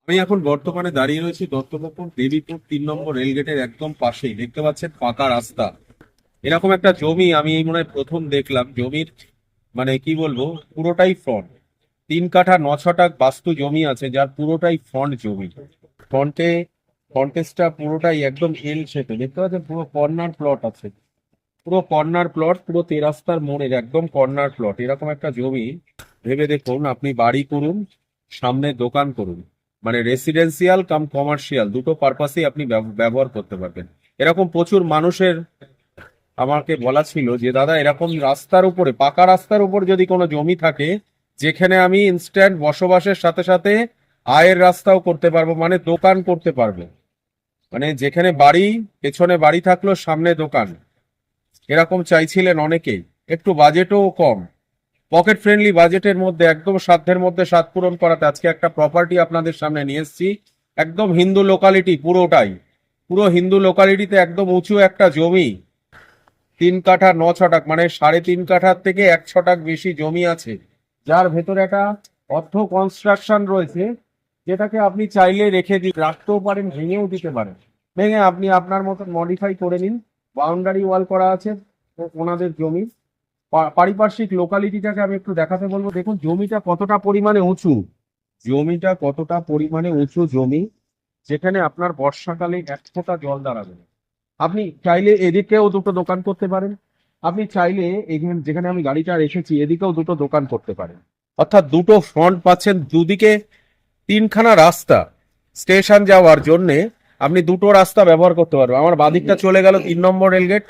আমি এখন বর্তমানে দাঁড়িয়ে রয়েছি দত্তপুকুর দেবীপুর 3 নম্বর রেলগেটের একদম পাশেই। দেখতে পাচ্ছেন পাকা রাস্তা। এরকম একটা জমি আমি এই মনে হয় প্রথম দেখলাম। জমির মানে কি বলবো, পুরোটাই ফ্রন্ট। 3 কাঠা 9 ছটাক বাস্তু জমি আছে, যার পুরোটাই ফ্রন্ট জমি। ফ্রন্টে ফ্রন্টেজটা পুরোটাই একদম এল শেপে। দেখতে পাচ্ছেন পুরো কর্নার প্লট আছে। পুরো কর্নার প্লট, পুরো তেরাস্তার মোড়ের একদম কর্নার প্লট। এরকম একটা জমি ভেবে দেখুন, আপনি বাড়ি করুন, সামনে দোকান করুন, মানে রেসিডেন্সিয়াল কাম কমার্শিয়াল দুটো পারপাসেই আপনি ব্যবহার করতে পারবেন। এরকম প্রচুর মানুষের আমাকে বলা ছিল যে দাদা, এরকম রাস্তার উপরে, পাকা রাস্তার উপর যদি কোনো জমি থাকে যেখানে আমি ইনস্ট্যান্ট বসবাসের সাথে সাথে আয়ের রাস্তাও করতে পারবো, মানে দোকান করতে পারবো, মানে যেখানে বাড়ি, পেছনে বাড়ি থাকলো সামনে দোকান, এরকম চাইছিলেন অনেকেই। একটু বাজেটও কম, পকেট ফ্রেন্ডলি বাজেটের মধ্যে, একদম সাধ্যের মধ্যে স্বাদ পূরণ করাতে আজকে একটা প্রপার্টি আপনাদের সামনে নিয়ে এসেছি। একদম হিন্দু লোকালিটি, পুরোটাই পুরো হিন্দু লোকালিটিতে একদম উঁচু একটা জমি। 3 কাঠা 9 ছটাক, মানে 3.5 কাঠার থেকে 1 ছটাক বেশি জমি আছে, যার ভেতরে একটা অর্ধ কনস্ট্রাকশন রয়েছে, যেটাকে আপনি চাইলে রাখতেও পারেন, ভেঙেও দিতে পারেন। ভেঙে আপনি আপনার মতন মডিফাই করে নিন। বাউন্ডারি ওয়াল করা আছে ওনাদের জমি। পারিপার্শ্বিক লোকালিটিটাকে আমি একটু দেখাতে বলবো। দেখুন জমিটা কতটা পরিমাণে উঁচু, জমিটা কতটা পরিমাণে উঁচু জমি, যেখানে আপনার বর্ষাকালে 1 ফোঁটা জল দাঁড়াবে না। আপনি চাইলে এদিকেও দুটো দোকান করতে পারেন, আপনি চাইলে এখানে যেখানে আমি গাড়িটা রেখেছি এদিকেও দুটো দোকান করতে পারেন। অর্থাৎ দুটো ফ্রন্ট পাচ্ছেন, দুদিকে 3খানা রাস্তা। স্টেশন যাওয়ার জন্য আপনি দুটো রাস্তা ব্যবহার করতে পারবেন। আমার বাদিকটা চলে গেল 3 নম্বর রেলগেট,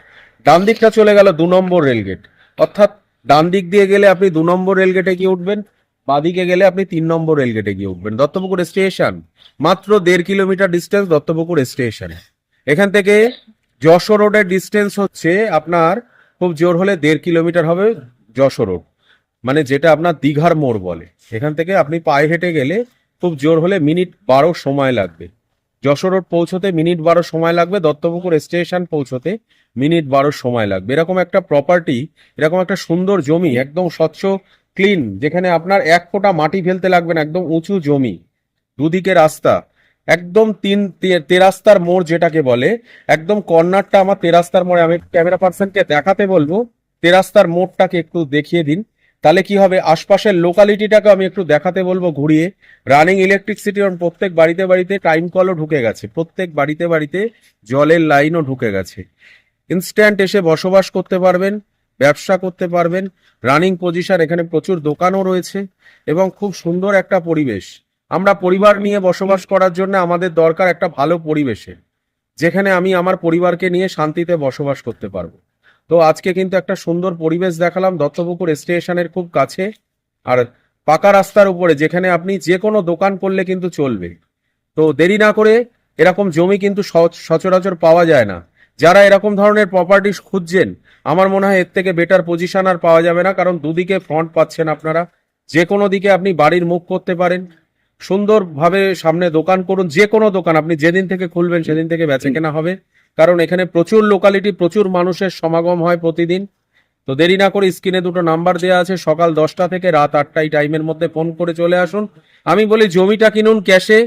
ডান দিকটা চলে গেল 2 নম্বর রেলগেট। অর্থাৎ ডান দিক দিয়ে গেলে আপনি 2 নম্বর রেলগেটে গিয়ে উঠবেন, বাদিকে গেলে আপনি 3 নম্বর রেলগেটে গিয়ে উঠবেন। দত্তপুকুর স্টেশন মাত্র 1.5 কিলোমিটার ডিস্টেন্স দত্তপুকুর স্টেশন। এখান থেকে যশোর রোডের ডিস্টেন্স হচ্ছে আপনার খুব জোর হলে 1.5 কিলোমিটার হবে। যশোর রোড মানে যেটা আপনার দীঘার মোড় বলে, এখান থেকে আপনি পায়ে হেঁটে গেলে খুব জোর হলে মিনিট 12 সময় লাগবে। যশোর রোড পৌঁছতে মিনিট 12 সময় লাগবে, দত্তপুকুর স্টেশন পৌঁছতে মিনিট 12 সময় লাগবে। এরকম একটা প্রপার্টি, এরকম একটা সুন্দর জমি, একদম স্বচ্ছ ক্লিন, যেখানে আপনার 1 ফোঁটা মাটি ফেলতে লাগবে না, একদম উঁচু জমি, দুদিকে রাস্তা, একদম তেরাস্তার মোড় যেটাকে বলে, একদম কর্নারটা আমার তেরাস্তার মোড়ে। আমি ক্যামেরা পার্সনকে দেখাতে বলবো তেরাস্তার মোড়টাকে একটু দেখিয়ে দিন, তাহলে কি হবে, আশপাশের লোকালিটিটাকে আমি একটু দেখাতে বলবো ঘুরিয়ে। রানিং ইলেকট্রিসিটি, প্রত্যেক বাড়িতে বাড়িতে টাইম কলও ঢুকে গেছে, প্রত্যেক বাড়িতে বাড়িতে জলের লাইনও ঢুকে গেছে। ইনস্ট্যান্ট এসে বসবাস করতে পারবেন, ব্যবসা করতে পারবেন। রানিং পজিশন, এখানে প্রচুর দোকানও রয়েছে এবং খুব সুন্দর একটা পরিবেশ। আমরা পরিবার নিয়ে বসবাস করার জন্য আমাদের দরকার একটা ভালো পরিবেশে, যেখানে আমি আমার পরিবারকে নিয়ে শান্তিতে বসবাস করতে পারবো। তো আজকে কিন্তু একটা সুন্দর পরিবেশ দেখালাম দত্তপুকুর স্টেশনের খুব কাছে, আর পাকা রাস্তার উপরে, যেখানে আপনি যে কোনো দোকান করলে কিন্তু চলবে। তো দেরি না করে, এরকম জমি কিন্তু সচরাচর পাওয়া যায় না। যারা এরকম ধরনের প্রপার্টি খুঁজছেন, আমার মনে হয় এর থেকে বেটার পজিশন আর পাওয়া যাবে না, কারণ দুদিকে ফ্রন্ট পাচ্ছেন আপনারা। যে কোনো দিকে আপনি বাড়ির মুখ করতে পারেন, সুন্দরভাবে সামনে দোকান করুন। যে কোনো দোকান আপনি যেদিন থেকে খুলবেন সেদিন থেকে বেচে কেনা হবে, কারণ এখানে প্রচুর লোকালিটি, প্রচুর মানুষের সমাগম হয় প্রতিদিন। তো দেরি না করে স্ক্রিনে দুটো নাম্বার দেওয়া আছে, সকাল 10টা থেকে রাত 8টা এই টাইমের মধ্যে ফোন করে চলে আসুন। আমি বলি জমিটা কিনুন ক্যাশে,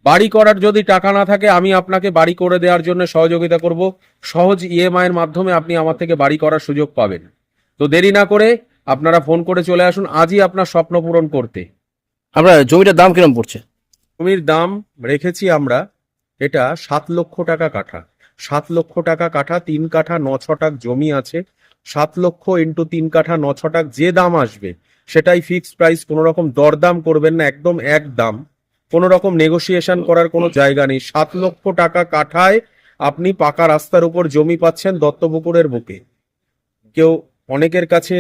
বাড়ি করার যদি টাকা না থাকে আমি আপনাকে বাড়ি করে দেওয়ার জন্য সহযোগিতা করব। সহজ ইএমআই এর মাধ্যমে আপনি আমার থেকে বাড়ি করার সুযোগ পাবেন। তো দেরি না করে আপনারা ফোন করে চলে আসুন আজই আপনার স্বপ্ন পূরণ করতে। আপনার জমিটার দাম কিরম পড়ছে? জমির দাম রেখেছি আমরা, এটা 7 লক্ষ টাকা কাঠা। 7 লক্ষ টাকা কাঠা, 3 কাঠা 9 ছটাক জমি আছে। 7 লক্ষ ইন্টু 3 কাঠা 9 ছটাক, যে দাম আসবে সেটাই ফিক্সড প্রাইস, কোনো রকম দরদাম করবেন না, একদম এক দাম, কোনো রকম নেগোসিয়েশন করার কোনো জায়গা নেই। 7 লক্ষ টাকা কাঠায় আপনি পাকা রাস্তার উপর জমি পাচ্ছেন দত্তপুকুরের বুকে। কেউ, অনেকের কাছে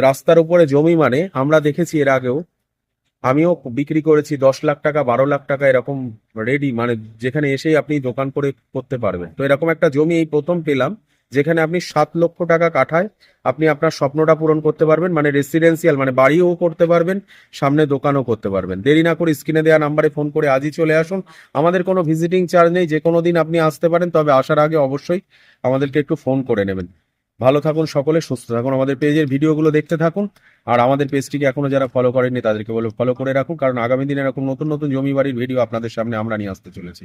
রাস্তার উপরে জমি মানে আমরা দেখেছি এর আগেও, আমিও বিক্রি করেছি 10 লাখ টাকা 12 লাখ টাকা এরকম রেডি, মানে যেখানে এসেই আপনি দোকান করে করতে পারবেন। তো এরকম একটা জমি এই প্রথম পেলাম, যেখানে আপনি 7 লক্ষ টাকা কাঠায় আপনি আপনার স্বপ্নটা পূরণ করতে পারবেন, মানে রেসিডেন্সিয়াল, মানে বাড়িও করতে পারবেন, সামনে দোকানও করতে পারবেন। দেরি না করে স্ক্রিনে দেওয়া নাম্বারে ফোন করে আজই চলে আসুন। আমাদের কোনো ভিজিটিং চার্জ নেই, যে কোনো দিন আপনি আসতে পারেন, তবে আসার আগে অবশ্যই আমাদেরকে একটু ফোন করে নেবেন। ভালো থাকুন সকলে, সুস্থ থাকুন, আমাদের পেজের ভিডিওগুলো দেখতে থাকুন। আর আমাদের পেজটিকে এখনো যারা ফলো করেননি তাদেরকে বলে ফলো করে রাখুন, কারণ আগামী দিনে এরকম নতুন নতুন জমি বাড়ির ভিডিও আপনাদের সামনে আমরা নিয়ে আসতে চলেছি।